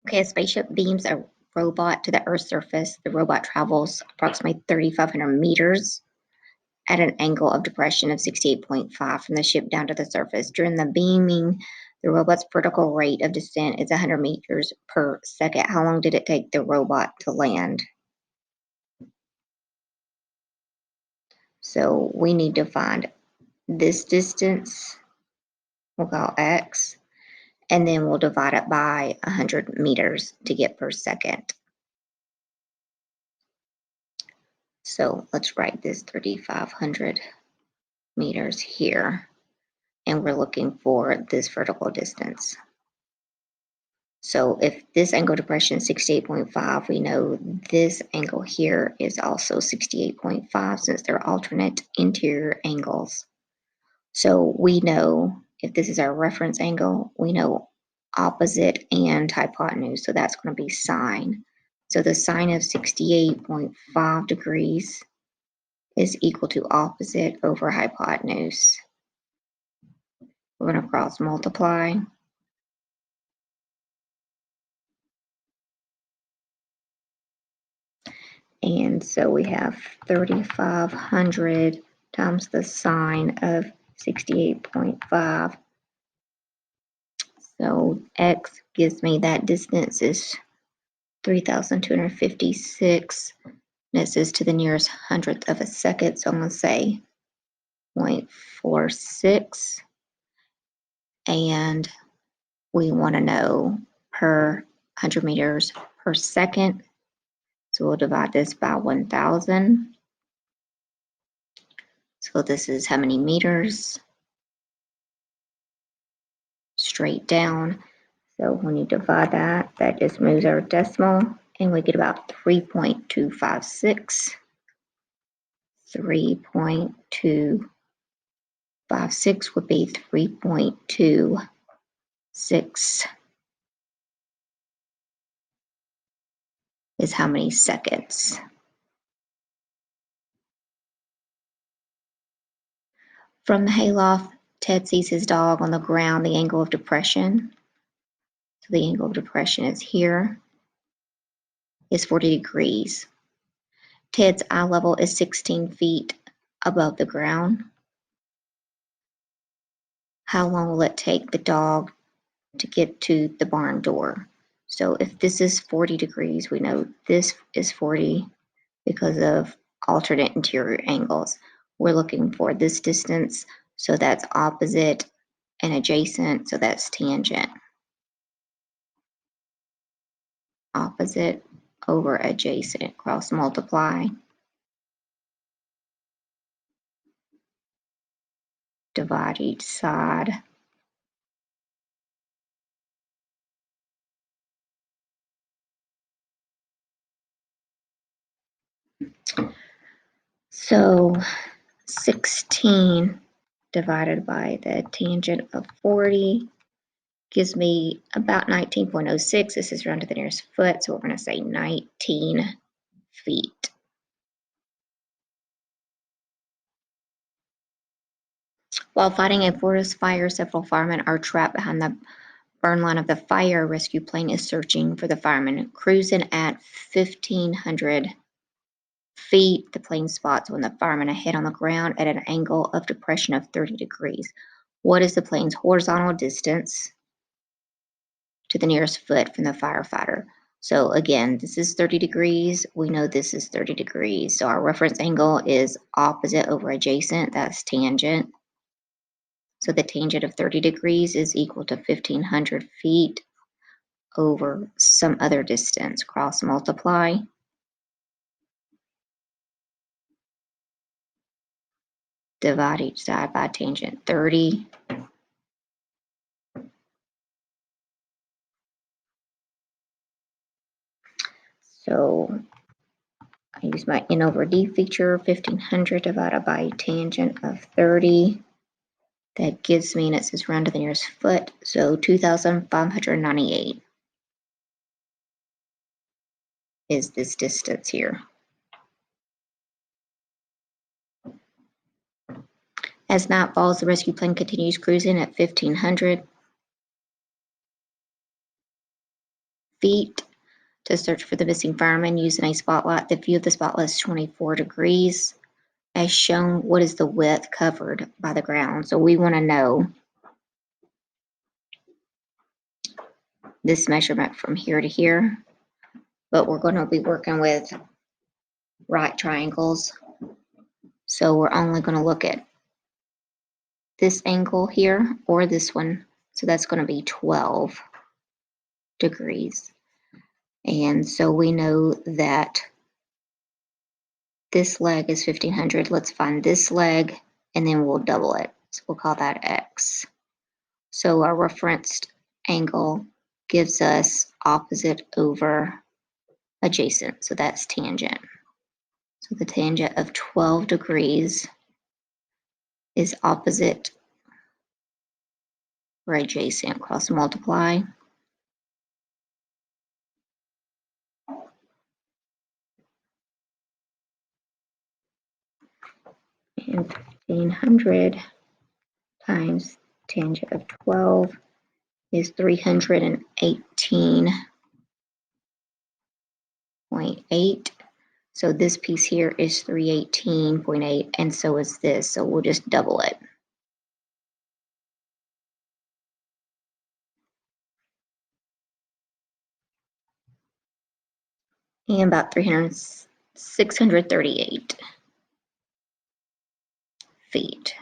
Okay, a spaceship beams a robot to the Earth's surface. The robot travels approximately 3,500 meters at an angle of depression of 68.5 from the ship down to the surface. During the beaming, the robot's vertical rate of descent is 100 meters per second. How long did it take the robot to land? So we need to find this distance, we'll call x, and then we'll divide it by 100 meters to get per second. So let's write this 3,500 meters here, and we're looking for this vertical distance. So if this angle of depression is 68.5, we know this angle here is also 68.5 since they're alternate interior angles. So we know if this is our reference angle, we know opposite and hypotenuse, so that's going to be sine. So the sine of 68.5 degrees is equal to opposite over hypotenuse. We're going to cross multiply. And so we have 3,500 times the sine of 68.5. So x gives me that distance is 3,256. And it says to the nearest hundredth of a second. So I'm going to say 0.46. And we want to know per 100 meters per second. So we'll divide this by 1,000. So this is how many meters? Straight down. So when you divide that, that just moves our decimal, and we get about 3.256. 3.256 would be 3.26 is how many seconds. From the hayloft, Ted sees his dog on the ground, the angle of depression. So the angle of depression is here, is 40 degrees. Ted's eye level is 16 feet above the ground. How long will it take the dog to get to the barn door? So if this is 40 degrees, we know this is 40 because of alternate interior angles. We're looking for this distance, so that's opposite, and adjacent, so that's tangent. Opposite over adjacent, cross multiply. Divide each side. So 16 divided by the tangent of 40 gives me about 19.06. This is round to the nearest foot, so we're going to say 19 feet. While fighting a forest fire, several firemen are trapped behind the burn line of the fire. A rescue plane is searching for the firemen. Cruising at 1,500 feet, the plane spots one of the firemen ahead on the ground at an angle of depression of 30 degrees. What is the plane's horizontal distance to the nearest foot from the firefighter? So again, this is 30 degrees. We know this is 30 degrees. So our reference angle is opposite over adjacent. That's tangent. So the tangent of 30 degrees is equal to 1,500 feet over some other distance. Cross multiply. Divide each side by tangent 30. So I use my N over D feature, 1,500 divided by tangent of 30. That gives me, and it says round to the nearest foot, so 2,598 is this distance here. As night falls, the rescue plane continues cruising at 1,500 feet to search for the missing fireman using a spotlight. The view of the spotlight is 24 degrees. As shown, what is the width covered by the ground? So we want to know this measurement from here to here, but we're going to be working with right triangles. So we're only going to look at this angle here or this one. So that's going to be 12 degrees. And so we know that this leg is 1500. Let's find this leg and then we'll double it. So we'll call that X. So our referenced angle gives us opposite over adjacent. So that's tangent. So the tangent of 12 degrees is opposite or adjacent. Cross multiply. And 1500 times tangent of 12 is 318.8. So this piece here is 318.8, and so is this. So we'll just double it. And about 638 feet.